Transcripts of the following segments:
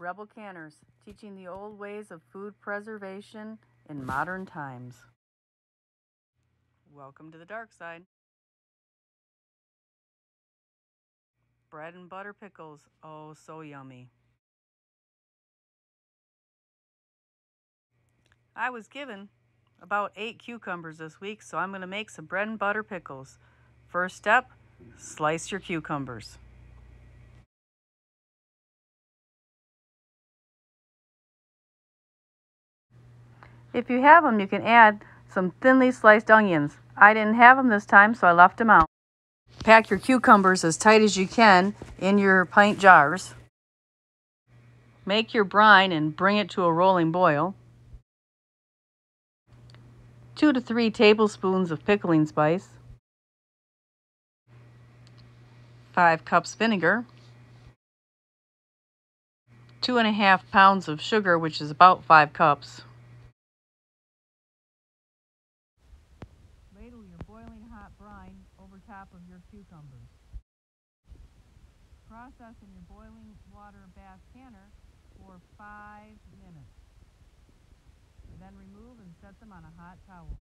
Rebel Canners, teaching the old ways of food preservation in modern times. Welcome to the dark side. Bread and butter pickles, oh so yummy. I was given about 8 cucumbers this week, so I'm going to make some bread and butter pickles. First step, slice your cucumbers. If you have them, you can add some thinly sliced onions. I didn't have them this time, so I left them out. Pack your cucumbers as tight as you can in your pint jars. Make your brine and bring it to a rolling boil. 2 to 3 tablespoons of pickling spice. 5 cups vinegar. 2.5 pounds of sugar, which is about 5 cups. Ladle your boiling hot brine over top of your cucumbers. Process in your boiling water bath canner for 5 minutes. Then remove and set them on a hot towel.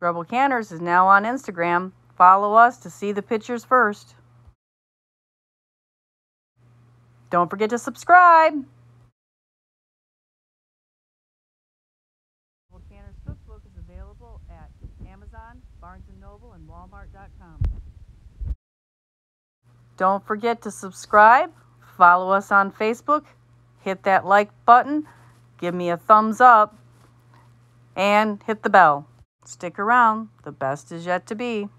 Rebel Canners is now on Instagram. Follow us to see the pictures first. Don't forget to subscribe. Rebel Canners cookbook is available at Amazon, Barnes & Noble, and Walmart.com. Don't forget to subscribe. Follow us on Facebook. Hit that like button. Give me a thumbs up. And hit the bell. Stick around. The best is yet to be.